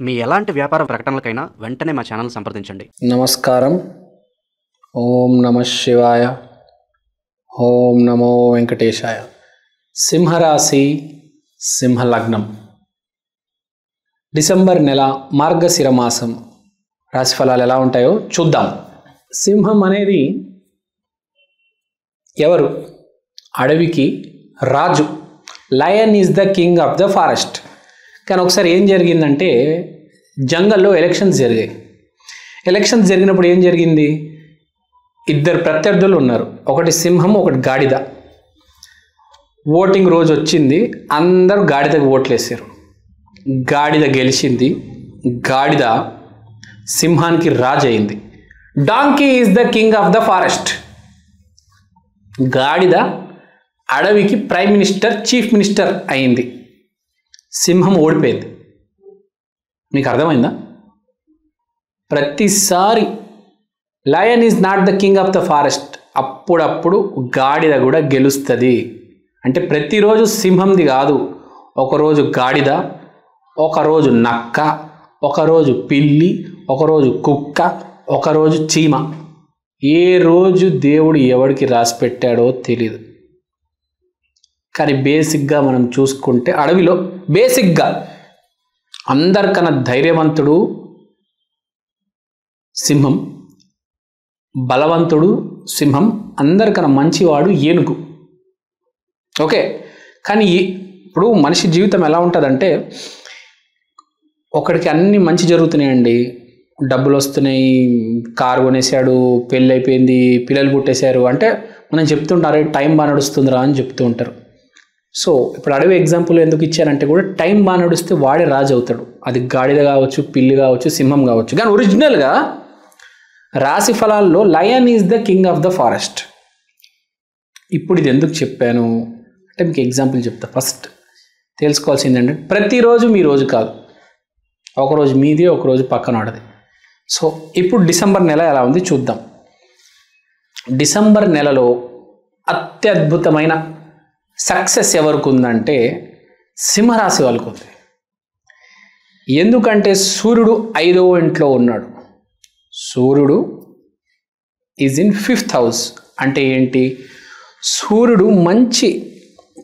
మీ ఎలాంటి వ్యాపార ప్రకటనలకైనా వెంటనే మా ఛానల్ సంప్రదించండి. నమస్కారం. ఓం నమ శివాయ. ఓం నమో వెంకటేశాయ. సింహరాశి, సింహలగ్నం. డిసెంబర్ నెల మార్గశిర మాసం రాశిఫలాలు ఎలా ఉంటాయో చూద్దాం. సింహం అనేది ఎవరు? అడవికి రాజు. Lion is the king of the forest. కానీ ఒకసారి ఏం జరిగిందంటే, జంగల్లో ఎలక్షన్స్ జరిగాయి. ఎలక్షన్స్ జరిగినప్పుడు ఏం జరిగింది? ఇద్దరు ప్రత్యర్థులు ఉన్నారు, ఒకటి సింహం, ఒకటి గాడిద. ఓటింగ్ రోజు వచ్చింది, అందరూ గాడిదకు ఓట్లు వేసారు. గాడిద గెలిచింది. గాడిద సింహానికి రాజు అయింది. Donkey is the king of the forest. గాడిద అడవికి ప్రైమ్ మినిస్టర్, చీఫ్ మినిస్టర్ అయింది. సింహం ఓడిపోయింది. మీకు అర్థమైందా? ప్రతిసారి lion is not the king of the forest, అప్పుడప్పుడు గాడిద కూడా గెలుస్తుంది. అంటే ప్రతిరోజు సింహంది కాదు, ఒకరోజు గాడిద, ఒకరోజు నక్క, ఒకరోజు పిల్లి, ఒకరోజు కుక్క, ఒకరోజు చీమ. ఏ రోజు దేవుడు ఎవరికి రాసి పెట్టాడో తెలీదు. కానీ బేసిక్గా మనం చూసుకుంటే అడవిలో బేసిక్గా అందరికన్నా ధైర్యవంతుడు సింహం, బలవంతుడు సింహం, అందరికన్నా మంచివాడు ఏనుగు. ఓకే. కానీ ఇప్పుడు మనిషి జీవితం ఎలా ఉంటుందంటే, ఒకడికి అన్ని మంచి జరుగుతున్నాయండి, డబ్బులు వస్తున్నాయి, కారు కొనేసాడు, పెళ్ళి అయిపోయింది, పిల్లలు పుట్టేశారు అంటే మనం చెప్తుంటారు టైం బాగా నడుస్తుందిరా అని చెప్తూ ఉంటారు. సో ఇప్పుడు అడవి ఎగ్జాంపుల్ ఎందుకు ఇచ్చారంటే కూడా టైం బాగా నడుస్తే వాడే రాజు అవుతాడు. అది గాడిద కావచ్చు, పిల్లి కావచ్చు, సింహం కావచ్చు. కానీ ఒరిజినల్గా రాశి ఫలాల్లో lion is the king of the forest. ఇప్పుడు ఇది ఎందుకు చెప్పాను అంటే మీకు ఎగ్జాంపుల్ చెప్తా. ఫస్ట్ తెలుసుకోవాల్సింది ఏంటంటే, ప్రతిరోజు మీ రోజు కాదు, ఒకరోజు మీది, ఒకరోజు పక్కన వాడది. సో ఇప్పుడు డిసెంబర్ నెల ఎలా ఉంది చూద్దాం. డిసెంబర్ నెలలో అత్యద్భుతమైన సక్సెస్ ఎవరికి ఉందంటే సింహరాశి వాళ్ళకు ఉంది. ఎందుకంటే సూర్యుడు 5వ ఇంట్లో ఉన్నాడు. సూర్యుడు ఈజ్ ఇన్ 5th హౌస్. అంటే ఏంటి? సూర్యుడు మంచి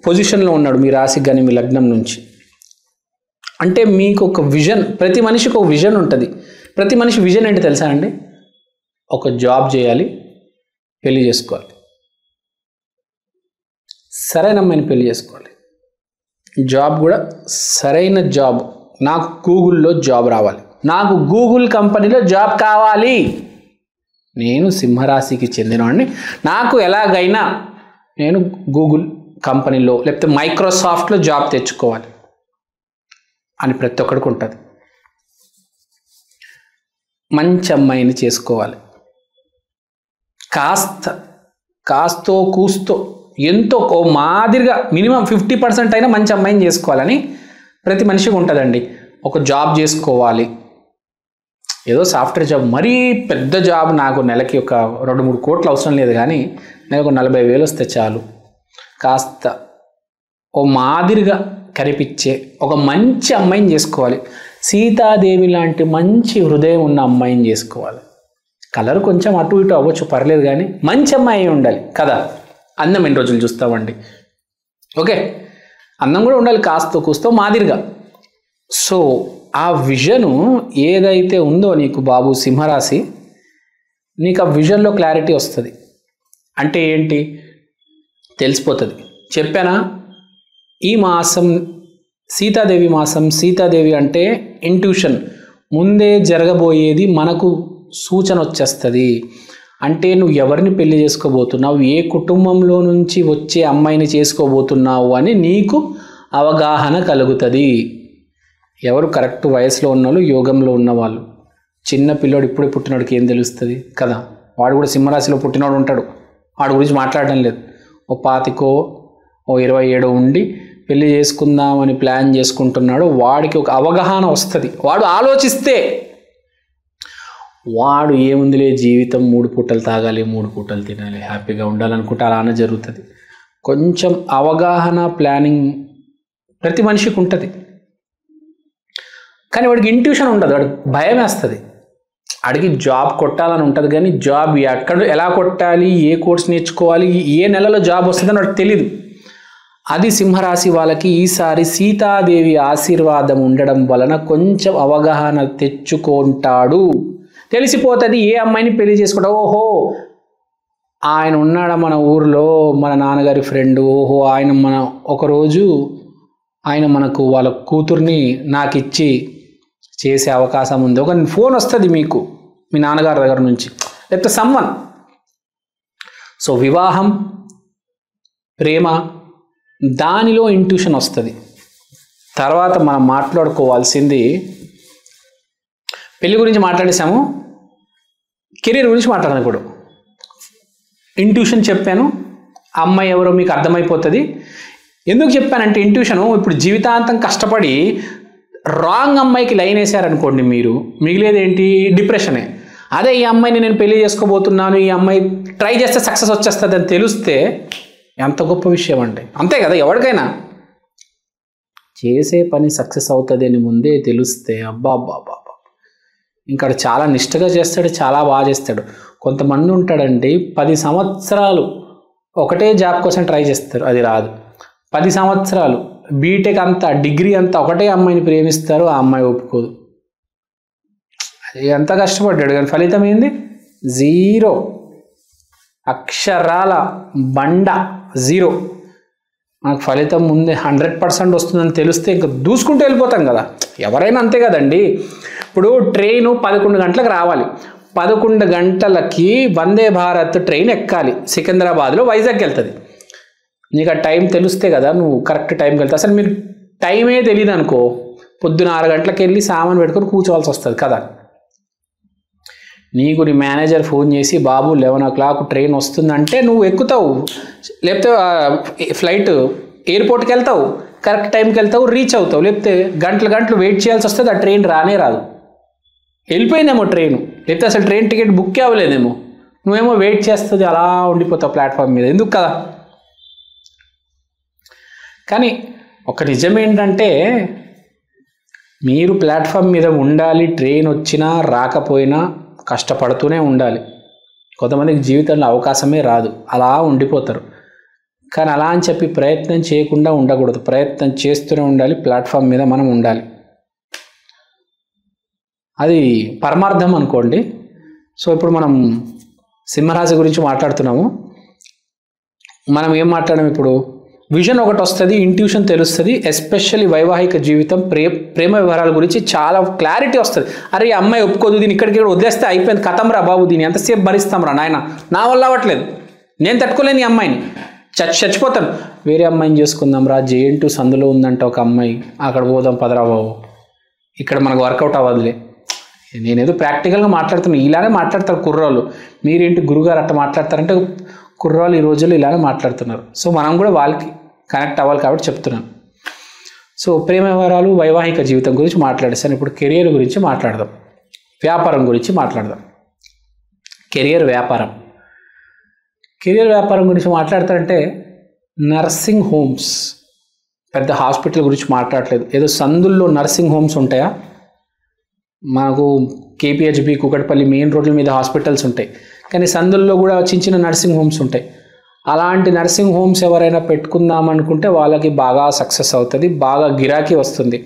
పొజిషన్లో ఉన్నాడు మీ రాశికి కానీ మీ లగ్నం నుంచి. అంటే మీకు ఒక విజన్, ప్రతి మనిషికి ఒక విజన్ ఉంటుంది. ప్రతి మనిషి విజన్ ఏంటి తెలుసా అండి? ఒక జాబ్ చేయాలి, పెళ్లి చేసుకోవాలి, సరైన అమ్మాయిని పెళ్లి చేసుకోవాలి, జాబ్ కూడా సరైన జాబ్. నాకు గూగుల్లో జాబ్ రావాలి, నాకు గూగుల్ కంపెనీలో జాబ్ కావాలి, నేను సింహరాశికి చెందినవాడిని, నాకు ఎలాగైనా నేను గూగుల్ కంపెనీలో లేకపోతే మైక్రోసాఫ్ట్లో జాబ్ తెచ్చుకోవాలి అని ప్రతి ఒక్కడికి ఉంటుంది. మంచి అమ్మాయిని చేసుకోవాలి, కాస్తో కూస్తో ఎంతో ఓ మాదిరిగా మినిమం 50% అయినా మంచి అమ్మాయిని చేసుకోవాలని ప్రతి మనిషికి ఉంటుందండి. ఒక జాబ్ చేసుకోవాలి, ఏదో సాఫ్ట్వేర్ జాబ్, మరీ పెద్ద జాబ్, నాకు నెలకి ఒక 2-3 కోట్లు అవసరం లేదు, కానీ నెలకు 40,000 వస్తే చాలు. కాస్త ఓ మాదిరిగా కనిపించే ఒక మంచి అమ్మాయిని చేసుకోవాలి. సీతాదేవి లాంటి మంచి హృదయం ఉన్న అమ్మాయిని చేసుకోవాలి. కలర్ కొంచెం అటు ఇటు అవ్వచ్చు, పర్లేదు, కానీ మంచి అమ్మాయి ఉండాలి కదా. అందం ఎన్ని రోజులు చూస్తామండి? ఓకే, అందం కూడా ఉండాలి, కాస్తో కూస్తో మాదిరిగా. సో ఆ విజను ఏదైతే ఉందో నీకు బాబు సింహరాశి, నీకు ఆ విజన్లో క్లారిటీ వస్తుంది. అంటే ఏంటి తెలిసిపోతుంది. చెప్పానా? ఈ మాసం సీతాదేవి మాసం. సీతాదేవి అంటే ఇంట్యూషన్, ముందే జరగబోయేది మనకు సూచన వచ్చేస్తుంది. అంటే నువ్వు ఎవరిని పెళ్లి చేసుకోబోతున్నావు, ఏ కుటుంబంలో నుంచి వచ్చే అమ్మాయిని చేసుకోబోతున్నావు అని నీకు అవగాహన కలుగుతుంది. ఎవరు కరెక్ట్ వయసులో ఉన్నవాళ్ళు, యోగంలో ఉన్నవాళ్ళు. చిన్న పిల్లోడు ఇప్పుడే పుట్టినోడికి ఏం తెలుస్తుంది కదా, వాడు కూడా సింహరాశిలో పుట్టినోడు ఉంటాడు, వాడి గురించి మాట్లాడడం లేదు. ఓ 25 ఓ 27 ఉండి పెళ్లి చేసుకుందామని ప్లాన్ చేసుకుంటున్నాడు, వాడికి ఒక అవగాహన వస్తుంది. వాడు ఆలోచిస్తే, వాడు ఏముందిలే జీవితం, 3 పూటలు తాగాలి, 3 పూటలు తినాలి, హ్యాపీగా ఉండాలనుకుంటే అలానే జరుగుతుంది. కొంచెం అవగాహన, ప్లానింగ్ ప్రతి మనిషికి ఉంటుంది. కానీ వాడికి ఇంట్యూషన్ ఉండదు, వాడికి భయం వేస్తుంది. అడిగి జాబ్ కొట్టాలని ఉంటుంది కానీ జాబ్ ఎక్కడ ఎలా కొట్టాలి, ఏ కోర్స్ నేర్చుకోవాలి, ఏ నెలలో జాబ్ వస్తుందని వాడికి తెలీదు. అది సింహరాశి వాళ్ళకి ఈసారి సీతాదేవి ఆశీర్వాదం ఉండడం వలన కొంచెం అవగాహన తెచ్చుకుంటాడు. తెలిసిపోతుంది ఏ అమ్మాయిని పెళ్లి చేసుకుంటా, ఓహో ఆయన ఉన్నాడా మన ఊర్లో, మన నాన్నగారి ఫ్రెండ్, ఓహో ఆయన ఒకరోజు ఆయన మనకు వాళ్ళ కూతుర్ని నాకు ఇచ్చి చేసే అవకాశం ఉంది. ఒక ఫోన్ వస్తుంది మీకు మీ నాన్నగారి దగ్గర నుంచి, లేకపోతే సమ్వన్. సో వివాహం, ప్రేమ, దానిలో ఇంట్యూషన్ వస్తుంది. తర్వాత మనం మాట్లాడుకోవాల్సింది, పెళ్లి గురించి మాట్లాడేసాము, కెరీర్ గురించి మాట్లాడదాం. ఇప్పుడు ఇంట్యూషన్ చెప్పాను, అమ్మాయి ఎవరో మీకు అర్థమైపోతుంది. ఎందుకు చెప్పానంటే ఇంట్యూషను, ఇప్పుడు జీవితాంతం కష్టపడి రాంగ్ అమ్మాయికి లైన్ వేసారనుకోండి, మీరు మిగిలేదేంటి, డిప్రెషనే. అదే ఈ అమ్మాయిని నేను పెళ్లి చేసుకోబోతున్నాను, ఈ అమ్మాయి ట్రై చేస్తే సక్సెస్ వచ్చేస్తుంది అని తెలిస్తే ఎంత గొప్ప విషయం అండి. అంతే కదా, ఎవరికైనా చేసే పని సక్సెస్ అవుతుంది అని ముందే తెలిస్తే అబ్బా అబ్బా అబ్బా, ఇంకా చాలా నిష్ఠగా చేస్తాడు, చాలా బాగా చేస్తాడు. కొంతమంది ఉంటాడండి 10 సంవత్సరాలు ఒకటే జాబ్ కోసం ట్రై చేస్తారు, అది రాదు. 10 సంవత్సరాలు బీటెక్ అంతా, డిగ్రీ అంతా ఒకటే అమ్మాయిని ప్రేమిస్తారు, ఆ అమ్మాయి ఒప్పుకోదు. అది ఎంత కష్టపడ్డాడు కానీ ఫలితం ఏంది, జీరో. అక్షరాల బండ, జీరో. మనకు ఫలితం ముందే 100% వస్తుందని తెలిస్తే ఇంకా దూసుకుంటూ వెళ్ళిపోతాం కదా, ఎవరైనా అంతే కదండి. ఇప్పుడు ట్రైను 11 గంటలకు రావాలి, 11 గంటలకి వందే భారత్ ట్రైన్ ఎక్కాలి, సికింద్రాబాద్లో వైజాగ్కి వెళ్తుంది. నీకు ఆ టైం తెలిస్తే కదా నువ్వు కరెక్ట్ టైంకి వెళ్తావు. అసలు మీరు టైమే తెలియదు అనుకో, పొద్దున 6 గంటలకు వెళ్ళి సామాన్ పెట్టుకొని కూర్చోవాల్సి వస్తుంది కదా. నీకు నీ మేనేజర్ ఫోన్ చేసి బాబు 11 o'clock ట్రైన్ వస్తుందంటే నువ్వు ఎక్కుతావు, లేకపోతే ఫ్లైట్ ఎయిర్పోర్ట్కి వెళ్తావు, కరెక్ట్ టైంకి వెళ్తావు, రీచ్ అవుతావు. లేకపోతే గంటలు వెయిట్ చేయాల్సి వస్తుంది, ఆ ట్రైన్ రానే రాదు, వెళ్ళిపోయిందేమో ట్రైన్, లేకపోతే అసలు ట్రైన్ టికెట్ బుక్ అవ్వలేదేమో, నువ్వేమో వెయిట్ చేస్తుంది, అలా ఉండిపోతావు ప్లాట్ఫామ్ మీద. ఎందుకు కదా. కానీ ఒక నిజం ఏంటంటే మీరు ప్లాట్ఫామ్ మీద ఉండాలి, ట్రైన్ వచ్చినా రాకపోయినా కష్టపడుతూనే ఉండాలి. కొంతమందికి జీవితంలో అవకాశమే రాదు, అలా ఉండిపోతారు. కానీ అలా అని చెప్పి ప్రయత్నం చేయకుండా ఉండకూడదు, ప్రయత్నం చేస్తూనే ఉండాలి, ప్లాట్ఫామ్ మీద మనం ఉండాలి. అది పరమార్థం అనుకోండి. సో ఇప్పుడు మనం సింహరాశి గురించి మాట్లాడుతున్నాము. మనం ఏం మాట్లాడాము ఇప్పుడు, విజన్ ఒకటి వస్తుంది, ఇంట్యూషన్ తెలుస్తుంది, ఎస్పెషల్లీ వైవాహిక జీవితం, ప్రేమ వ్యవహారాల గురించి చాలా క్లారిటీ వస్తుంది. అరే ఈ అమ్మాయి ఒప్పుకోదు, దీన్ని ఇక్కడికి వదిలేస్తే అయిపోయింది, కథం రా బాబు, దీన్ని ఎంతసేపు భరిస్తాం రా నాయన, నా వల్ల అవ్వట్లేదు, నేను తట్టుకోలేను ఈ అమ్మాయిని, చచ్చిపోతాను, వేరే అమ్మాయిని చేసుకుందాం రా, JN2 సందులో ఉందంట ఒక అమ్మాయి, అక్కడ పోదాం పదరా బాబు, ఇక్కడ మనకు వర్కౌట్ అవ్వదులే. నేనేదో ప్రాక్టికల్గా మాట్లాడుతున్నాను, ఇలానే మాట్లాడతారు కుర్రోళ్ళు. మీరేంటి గురుగారు అట్లా మాట్లాడతారంటే కుర్రోళ్ళు ఈ రోజుల్లో ఇలానే మాట్లాడుతున్నారు. సో మనం కూడా వాళ్ళకి కనెక్ట్ అవ్వాలి కాబట్టి చెప్తున్నాను. సో ప్రేమ వ్యవహారాలు, వైవాహిక జీవితం గురించి మాట్లాడేసాను. ఇప్పుడు కెరియర్ గురించి మాట్లాడదాం, వ్యాపారం గురించి మాట్లాడదాం. కెరియర్ వ్యాపారం గురించి మాట్లాడతారంటే నర్సింగ్ హోమ్స్, పెద్ద హాస్పిటల్ గురించి మాట్లాడలేదు. ఏదో సందుల్లో నర్సింగ్ హోమ్స్ ఉంటాయా, మనకు KPHB కూకట్పల్లి మెయిన్ రోడ్ల మీద హాస్పిటల్స్ ఉంటాయి, కానీ సందుల్లో కూడా చిన్న నర్సింగ్ హోమ్స్ ఉంటాయి. అలాంటి నర్సింగ్ హోమ్స్ ఎవరైనా పెట్టుకుందాం అనుకుంటే వాళ్ళకి బాగా సక్సెస్ అవుతుంది, బాగా గిరాకీ వస్తుంది.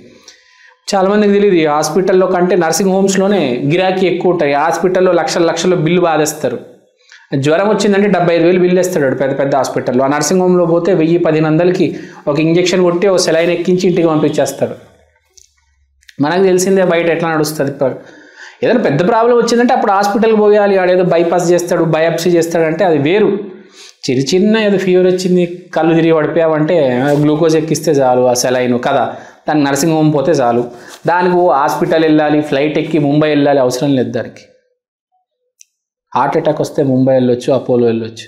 చాలామందికి తెలియదు, ఈ హాస్పిటల్లో కంటే నర్సింగ్ హోమ్స్లోనే గిరాకీ ఎక్కువ ఉంటాయి. హాస్పిటల్లో లక్షల బిల్లు బాధేస్తారు. జ్వరం వచ్చిందంటే 75,000 బిల్లు వేస్తాడు పెద్ద హాస్పిటల్లో. ఆ నర్సింగ్ హోమ్లో పోతే 1000-1500కి ఒక ఇంజెక్షన్ కొట్టి ఒక సెలైన్ ఎక్కించి ఇంటికి పంపించేస్తారు. మనకు తెలిసిందే బయట ఎట్లా నడుస్తుంది. ఏదైనా పెద్ద ప్రాబ్లం వచ్చిందంటే అప్పుడు హాస్పిటల్కి పోయాలి, ఆడేదో బైపాస్ చేస్తాడు, బయాప్సీ చేస్తాడంటే అది వేరు. చిన్న ఏదో ఫీవర్ వచ్చింది, కళ్ళు తిరిగి పడిపోయావంటే గ్లూకోజ్ ఎక్కిస్తే చాలు, ఆ సెలైన్ కదా, దానికి నర్సింగ్ హోమ్ పోతే చాలు. దానికి హాస్పిటల్ వెళ్ళాలి, ఫ్లైట్ ఎక్కి ముంబై వెళ్ళాలి, అవసరం లేదు దానికి. హార్ట్ అటాక్ వస్తే ముంబై వెళ్ళొచ్చు, అపోలో వెళ్ళొచ్చు.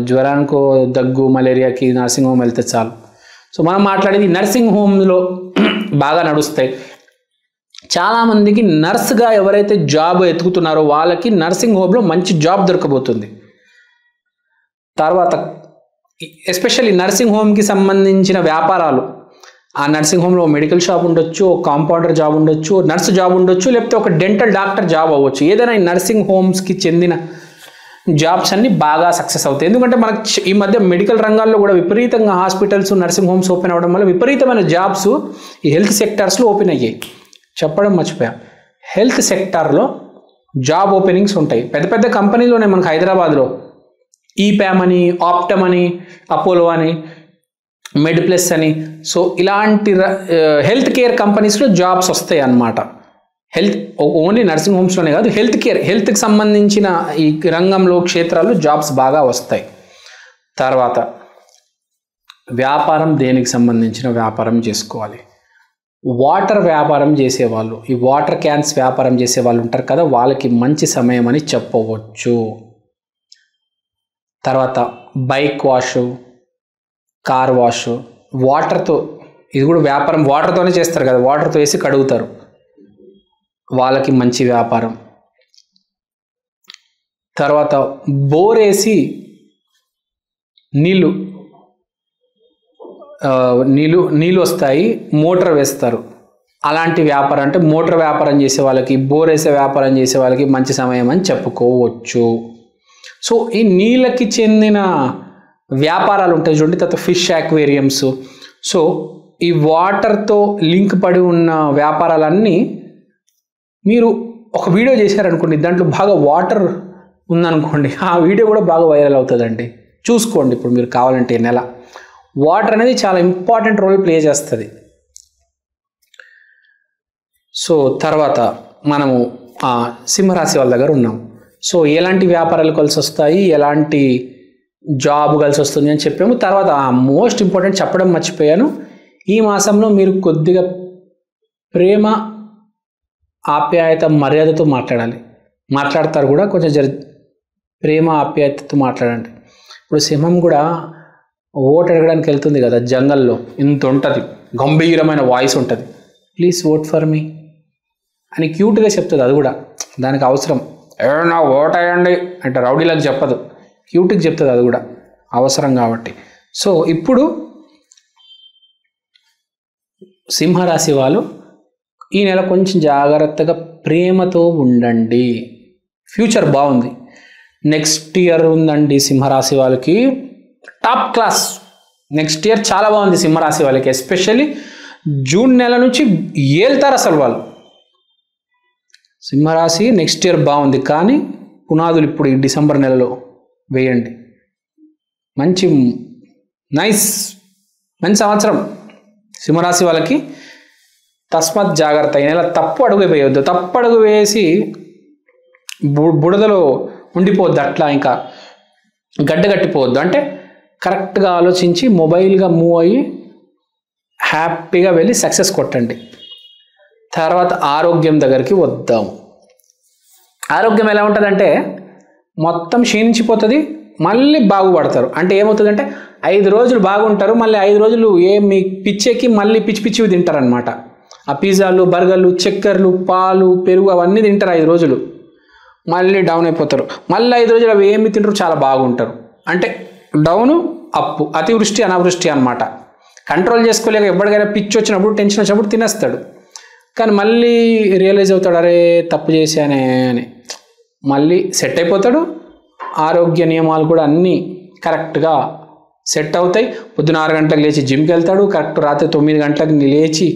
జ్వరానికి, దగ్గు, మలేరియాకి నర్సింగ్ హోమ్ వెళ్తే చాలు. సో మనం మాట్లాడేది నర్సింగ్ హోమ్లో బాగా నడుస్తాయి. చాలామందికి నర్స్గా ఎవరైతే జాబ్ ఎతుకుతున్నారో వాళ్ళకి నర్సింగ్ హోమ్లో మంచి జాబ్ దొరకబోతుంది. తర్వాత ఎస్పెషల్లీ నర్సింగ్ హోమ్కి సంబంధించిన వ్యాపారాలు ఆ నర్సింగ్ హోమ్లో మెడికల్ షాప్ ఉండొచ్చు, కాంపౌండర్ జాబ్ ఉండొచ్చు, నర్స్ జాబ్ ఉండొచ్చు, లేకపోతే ఒక డెంటల్ డాక్టర్ జాబ్ అవ్వచ్చు. ఏదైనా ఈ నర్సింగ్ హోమ్స్కి చెందిన జాబ్స్ అన్నీ బాగా సక్సెస్ అవుతాయి. ఎందుకంటే మనకు ఈ మధ్య మెడికల్ రంగాల్లో కూడా విపరీతంగా హాస్పిటల్స్, నర్సింగ్ హోమ్స్ ఓపెన్ అవ్వడం వల్ల విపరీతమైన జాబ్స్ ఈ హెల్త్ సెక్టార్స్లో ఓపెన్ అయ్యాయి. చెప్పడం మర్చిపోయా, హెల్త్ సెక్టార్లో జాబ్ ఓపెనింగ్స్ ఉంటాయి. పెద్ద పెద్ద కంపెనీలోనే మనకు హైదరాబాద్లో ఈప్యామ్ అని, ఆప్టమ్ అని, అపోలో అని, మెడ్ప్లస్ అని, సో ఇలాంటి హెల్త్ కేర్ కంపెనీస్లో జాబ్స్ వస్తాయి అన్నమాట. హెల్త్ ఓన్లీ నర్సింగ్ హోమ్స్లోనే కాదు, హెల్త్ కేర్, హెల్త్కి సంబంధించిన ఈ రంగంలో క్షేత్రాల్లో జాబ్స్ బాగా వస్తాయి. తర్వాత వ్యాపారం, దేనికి సంబంధించిన వ్యాపారం చేసుకోవాలి. వాటర్ వ్యాపారం చేసేవాళ్ళు, ఈ వాటర్ క్యాన్స్ వ్యాపారం చేసేవాళ్ళు ఉంటారు కదా, వాళ్ళకి మంచి సమయం అని చెప్పవచ్చు. తర్వాత బైక్ వాష్, కార్ వాష్, వాటర్తో, ఇది కూడా వ్యాపారం, వాటర్తోనే చేస్తారు కదా, వాటర్తో వేసి కడుగుతారు, వాళ్ళకి మంచి వ్యాపారం. తర్వాత బోర్ వేసి నీళ్ళు వస్తాయి, మోటార్ వేస్తారు, అలాంటి వ్యాపారం, అంటే మోటార్ వ్యాపారం చేసే వాళ్ళకి, బోర్ వేసే వ్యాపారం చేసే వాళ్ళకి మంచి సమయం అని చెప్పుకోవచ్చు. సో ఈ నీళ్ళకి చెందిన వ్యాపారాలు ఉంటాయి చూడండి. తర్వాత ఫిష్ యాక్వేరియంస్, సో ఈ వాటర్తో లింక్ పడి ఉన్న వ్యాపారాలన్నీ మీరు ఒక వీడియో చేశారనుకోండి, దాంట్లో బాగా వాటర్ ఉందనుకోండి, ఆ వీడియో కూడా బాగా వైరల్ అవుతుందండి. చూసుకోండి ఇప్పుడు మీరు కావాలంటే. నెల వాటర్ అనేది చాలా ఇంపార్టెంట్ రోల్ ప్లే చేస్తుంది. సో తర్వాత మనము సింహరాశి వాళ్ళ దగ్గర ఉన్నాం. సో ఎలాంటి వ్యాపారాలు కలిసి వస్తాయి, ఎలాంటి జాబ్ కలిసి వస్తుంది అని చెప్పాము. తర్వాత మోస్ట్ ఇంపార్టెంట్ చెప్పడం మర్చిపోయాను, ఈ మాసంలో మీరు కొద్దిగా ప్రేమ, ఆప్యాయత, మర్యాదతో మాట్లాడతారు కూడా, కొంచెం ప్రేమ ఆప్యాయతతో మాట్లాడండి. ఇప్పుడు సింహం కూడా ఓట్ అడగడానికి వెళ్తుంది కదా జంగల్లో, ఇంత ఉంటుంది, గంభీరమైన వాయిస్ ఉంటుంది, ప్లీజ్ ఓట్ ఫర్ మీ అని క్యూట్గా చెప్తుంది. అది కూడా దానికి అవసరం, ఏమన్నా ఓట్ అయ్యండి అంటే రౌడీలకు చెప్పదు, క్యూట్గా చెప్తుంది, అది కూడా అవసరం కాబట్టి. సో ఇప్పుడు సింహరాశి వాళ్ళు ఈ నెల కొంచెం జాగ్రత్తగా ప్రేమతో ఉండండి, ఫ్యూచర్ బాగుంది. నెక్స్ట్ ఇయర్ ఉందండి సింహరాశి వాళ్ళకి టాప్ క్లాస్. నెక్స్ట్ ఇయర్ చాలా బాగుంది సింహరాశి వాళ్ళకి, ఎస్పెషల్లీ జూన్ నెల నుంచి ఏళ్తారు అసలు వాళ్ళు. సింహరాశి నెక్స్ట్ ఇయర్ బాగుంది, కానీ పునాదులు ఇప్పుడు ఈ డిసెంబర్ నెలలో వేయండి. మంచి మంచి సంవత్సరం సింహరాశి వాళ్ళకి. తస్మాత్ జాగ్రత్త, ఈ నెల తప్పు అడుగు వేయొద్దు. తప్పు అడుగు వేసి బుడదలో ఉండిపోద్దు, అట్లా ఇంకా గడ్డగట్టిపోవద్దు. అంటే కరెక్ట్గా ఆలోచించి మొబైల్గా మూవ్ అయ్యి హ్యాపీగా వెళ్ళి సక్సెస్ కొట్టండి. తర్వాత ఆరోగ్యం దగ్గరికి వద్దాము. ఆరోగ్యం ఎలా ఉంటుందంటే మొత్తం క్షీణించిపోతుంది, మళ్ళీ బాగుపడతారు. అంటే ఏమవుతుందంటే 5 రోజులు బాగుంటారు, మళ్ళీ 5 రోజులు మీ పిచ్చెక్కి మళ్ళీ పిచ్చివి తింటారనమాట. ఆ పిజ్జాలు, బర్గర్లు, చక్కెరలు, పాలు, పెరుగు అవన్నీ తింటారు 5 రోజులు, మళ్ళీ డౌన్ అయిపోతారు. మళ్ళీ 5 రోజులు అవి ఏమి తింటారు, చాలా బాగుంటారు. అంటే డౌను, అప్పు, అతివృష్టి, అనావృష్టి అనమాట. కంట్రోల్ చేసుకోలేక ఎప్పటికైనా పిచ్చి వచ్చినప్పుడు, టెన్షన్ వచ్చినప్పుడు తినేస్తాడు, కానీ మళ్ళీ రియలైజ్ అవుతాడు, అరే తప్పు చేశానే అని. మళ్ళీ సెట్ అయిపోతాడు. ఆరోగ్య నియమాలు కూడా అన్నీ కరెక్ట్గా సెట్ అవుతాయి. పొద్దున 6 గంటలకు లేచి జిమ్కి వెళ్తాడు, కరెక్ట్ రాత్రి 9 గంటలకు లేచి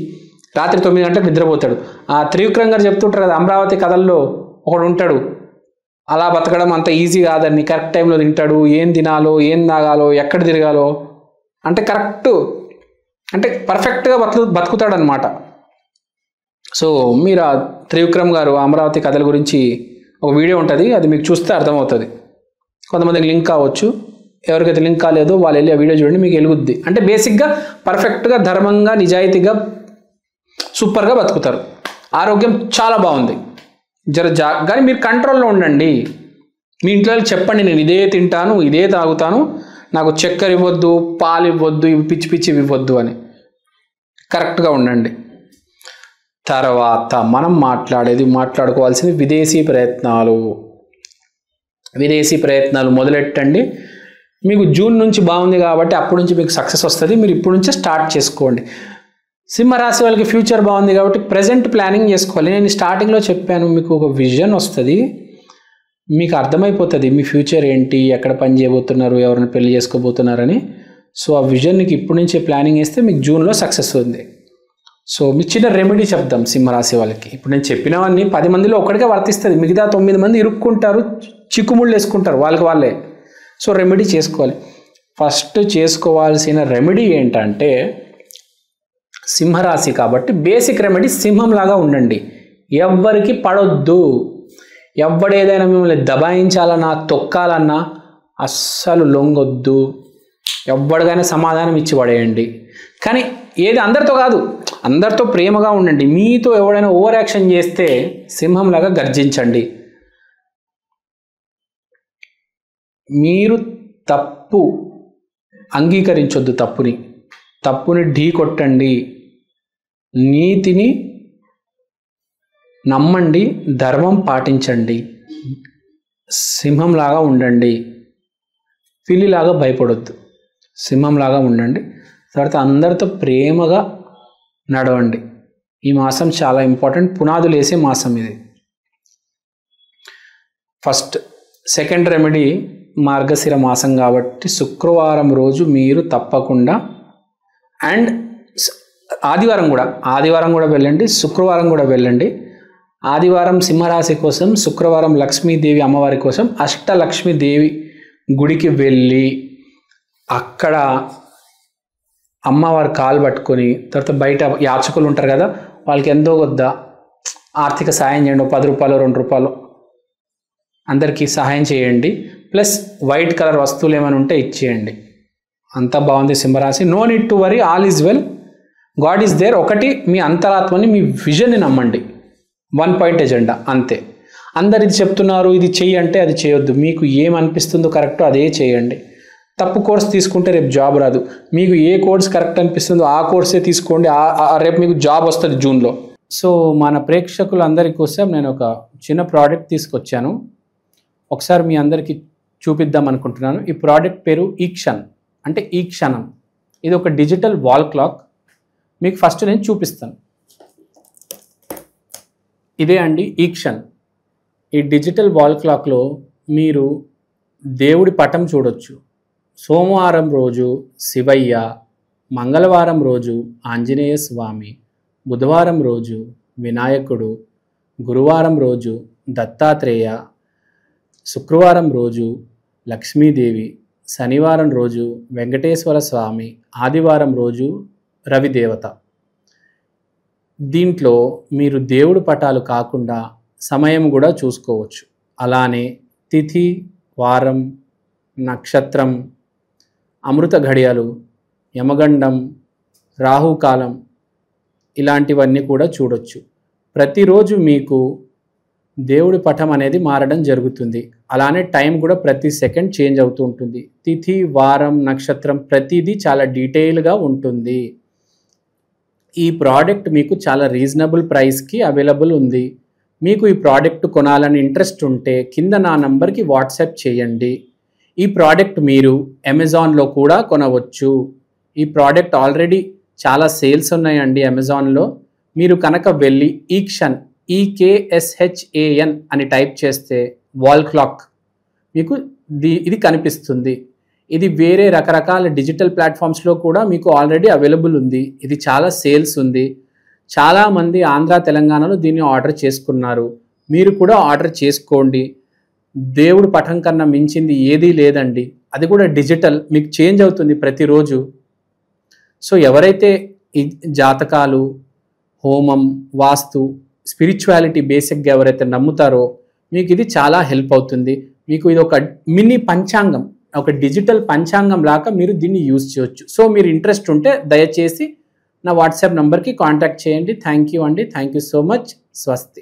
రాత్రి 9 గంటలకు నిద్రపోతాడు. ఆ త్రివిక్రమ్ గారు చెప్తుంటారు కదా, అమరావతి కథల్లో ఒకడు ఉంటాడు, అలా బతకడం అంత ఈజీ కాదని, కరెక్ట్ టైంలో తింటాడు, ఏం తినాలో, ఏం తాగాలో, ఎక్కడ తిరగాలో అంటే పర్ఫెక్ట్గా బతుకుతాడు అనమాట. సో మీరు ఆ త్రివిక్రమ్ గారు అమరావతి కథల గురించి ఒక వీడియో ఉంటుంది, అది మీకు చూస్తే అర్థమవుతుంది. కొంతమందికి లింక్ కావచ్చు, ఎవరికైతే లింక్ కాలేదో వాళ్ళు వెళ్ళి ఆ వీడియో చూడండి, మీకు వెలుగుద్ది. అంటే బేసిక్గా పర్ఫెక్ట్గా, ధర్మంగా, నిజాయితీగా, సూపర్గా బతుకుతారు. ఆరోగ్యం చాలా బాగుంది. కానీ మీరు కంట్రోల్లో ఉండండి. మీ ఇంట్లో చెప్పండి, నేను ఇదే తింటాను, ఇదే తాగుతాను, నాకు చక్కెర ఇవ్వద్దు, పాలు ఇవ్వద్దు, ఇవి పిచ్చి ఇవ్వద్దు అని కరెక్ట్గా ఉండండి. తర్వాత మనం మాట్లాడుకోవాల్సింది విదేశీ ప్రయత్నాలు మొదలెట్టండి. మీకు జూన్ నుంచి బాగుంది కాబట్టి అప్పటి నుంచి మీకు సక్సెస్ వస్తుంది. మీరు ఇప్పటి నుంచే స్టార్ట్ చేసుకోండి. సింహరాశి వాళ్ళకి ఫ్యూచర్ బాగుంది కాబట్టి ప్రజెంట్ ప్లానింగ్ చేసుకోవాలి. నేను స్టార్టింగ్లో చెప్పాను, మీకు ఒక విజన్ వస్తుంది, మీకు అర్థమైపోతుంది మీ ఫ్యూచర్ ఏంటి, ఎక్కడ పని చేయబోతున్నారు, ఎవరైనా పెళ్లి చేసుకోబోతున్నారని. సో ఆ విజన్కి ఇప్పటి నుంచే ప్లానింగ్ వేస్తే మీకు జూన్లో సక్సెస్ ఉంది. సో మీకు చిన్న రెమెడీ చెప్దాం సింహరాశి వాళ్ళకి. ఇప్పుడు నేను చెప్పినవన్నీ 10 మందిలో ఒక్కడికే వర్తిస్తుంది, మిగతా 9 మంది ఇరుక్కుంటారు, చిక్కుముళ్ళు వేసుకుంటారు వాళ్ళే. సో రెమెడీ చేసుకోవాలి. ఫస్ట్ చేసుకోవాల్సిన రెమెడీ ఏంటంటే, సింహరాశి కాబట్టి బేసిక్ రెమెడీ సింహంలాగా ఉండండి. ఎవ్వరికి పడొద్దు. ఎవడేదైనా మిమ్మల్ని దబాయించాలన్నా తొక్కాలన్నా అస్సలు లొంగొద్దు. ఎవరికైనా సమాధానం ఇచ్చి పడేయండి. కానీ ఏది అందరితో కాదు, అందరితో ప్రేమగా ఉండండి. మీతో ఎవడైనా ఓవర్ యాక్షన్ చేస్తే సింహంలాగా గర్జించండి. మీరు తప్పు అంగీకరించొద్దు, తప్పుని ఢీ కొట్టండి. నీతిని నమ్మండి, ధర్మం పాటించండి, సింహంలాగా ఉండండి. పిల్లిలాగా భయపడొద్దు, సింహంలాగా ఉండండి. తర్వాత అందరితో ప్రేమగా నడవండి. ఈ మాసం చాలా ఇంపార్టెంట్, పునాదులు వేసే మాసం ఇది. ఫస్ట్ సెకండ్ రెమెడీ, మార్గశిర మాసం కాబట్టి శుక్రవారం రోజు మీరు తప్పకుండా, అండ్ ఆదివారం కూడా వెళ్ళండి, శుక్రవారం కూడా వెళ్ళండి. ఆదివారం సింహరాశి కోసం, శుక్రవారం లక్ష్మీదేవి అమ్మవారి కోసం అష్టలక్ష్మీదేవి గుడికి వెళ్ళి అక్కడ అమ్మవారి కాలు పట్టుకొని, తర్వాత బయట యాచకులు ఉంటారు కదా, వాళ్ళకి ఎంతో కొద్ద ఆర్థిక సహాయం చేయండి. 10 రూపాయలు 2 రూపాయలు అందరికీ సహాయం చేయండి. ప్లస్ వైట్ కలర్ వస్తువులు ఏమైనా ఉంటే ఇచ్చేయండి. అంతా బాగుంది సింహరాశి. No need to worry, all is well, God is there. ఒకటి, మీ అంతరాత్మని, మీ విజన్ని నమ్మండి. 1 పాయింట్ ఎజెండా అంతే. అందరు ఇది చెప్తున్నారు, ఇది చెయ్యి అంటే అది చేయొద్దు. మీకు ఏమనిపిస్తుందో కరెక్టో అదే చేయండి. తప్పు కోర్స్ తీసుకుంటే రేపు జాబ్ రాదు. మీకు ఏ కోర్స్ కరెక్ట్ అనిపిస్తుందో ఆ కోర్సే తీసుకోండి. రేపు మీకు జాబ్ వస్తుంది జూన్లో. సో మన ప్రేక్షకులందరి కోసం నేను ఒక చిన్న ప్రోడక్ట్ తీసుకొచ్చాను, ఒకసారి మీ అందరికీ చూపిద్దాం అనుకుంటున్నాను. ఈ ప్రోడక్ట్ పేరు ఈక్షన్, అంటే ఈ క్షణం. ఇది ఒక డిజిటల్ వాల్ క్లాక్. మీకు ఫస్ట్ నేను చూపిస్తాను. ఇదే అండి ఈక్షన్. ఈ డిజిటల్ వాల్ క్లాక్లో మీరు దేవుడి పటం చూడొచ్చు. సోమవారం రోజు శివయ్య, మంగళవారం రోజు ఆంజనేయ స్వామి, బుధవారం రోజు వినాయకుడు, గురువారం రోజు దత్తాత్రేయ, శుక్రవారం రోజు లక్ష్మీదేవి, శనివారం రోజు వెంకటేశ్వర స్వామి, ఆదివారం రోజు రవిదేవత. దీంట్లో మీరు దేవుడి పటాలు కాకుండా సమయం కూడా చూసుకోవచ్చు. అలానే తిథి, వారం, నక్షత్రం, అమృత ఘడియలు, యమగండం, రాహుకాలం ఇలాంటివన్నీ కూడా చూడొచ్చు. ప్రతిరోజు మీకు దేవుడి పటం అనేది మారడం జరుగుతుంది. అలానే టైం కూడా ప్రతి సెకండ్ చేంజ్ అవుతూ ఉంటుంది. తిథి, వారం, నక్షత్రం ప్రతిదీ చాలా డీటెయిల్గా ఉంటుంది. ఈ ప్రోడక్ట్ మీకు చాలా రీజనబుల్ ప్రైస్కి అవైలబుల్ ఉంది. మీకు ఈ ప్రోడక్ట్ కొనాలని ఇంట్రెస్ట్ ఉంటే కింద నా నంబర్కి వాట్సాప్ చేయండి. ఈ ప్రోడక్ట్ మీరు అమెజాన్లో కూడా కొనవచ్చు. ఈ ప్రోడక్ట్ ఆల్రెడీ చాలా సేల్స్ ఉన్నాయండి అమెజాన్లో. మీరు కనుక వెళ్ళి ఈక్షన్, EKSHAN అని టైప్ చేస్తే వాల్ క్లాక్ మీకు ఇది కనిపిస్తుంది. ఇది వేరే రకరకాల డిజిటల్ ప్లాట్ఫామ్స్లో కూడా మీకు ఆల్రెడీ అవైలబుల్ ఉంది. ఇది చాలా సేల్స్ ఉంది. చాలామంది ఆంధ్ర, తెలంగాణలో దీన్ని ఆర్డర్ చేసుకున్నారు. మీరు కూడా ఆర్డర్ చేసుకోండి. దేవుడు పటం కన్నా మించింది ఏదీ లేదండి. అది కూడా డిజిటల్, మీకు చేంజ్ అవుతుంది ప్రతిరోజు. సో ఎవరైతే ఈ జాతకాలు, హోమం, వాస్తు, స్పిరిచువాలిటీ బేసిక్గా ఎవరైతే నమ్ముతారో మీకు ఇది చాలా హెల్ప్ అవుతుంది. మీకు ఇది ఒక మినీ పంచాంగం, ఒక డిజిటల్ పంచాంగం లాగా మీరు దీన్ని యూజ్ చేయొచ్చు. సో మీరు ఇంట్రెస్ట్ ఉంటే దయచేసి నా వాట్సాప్ నంబర్కి కాంటాక్ట్ చేయండి. థ్యాంక్ యూ అండి. Thank you so much. స్వస్తి.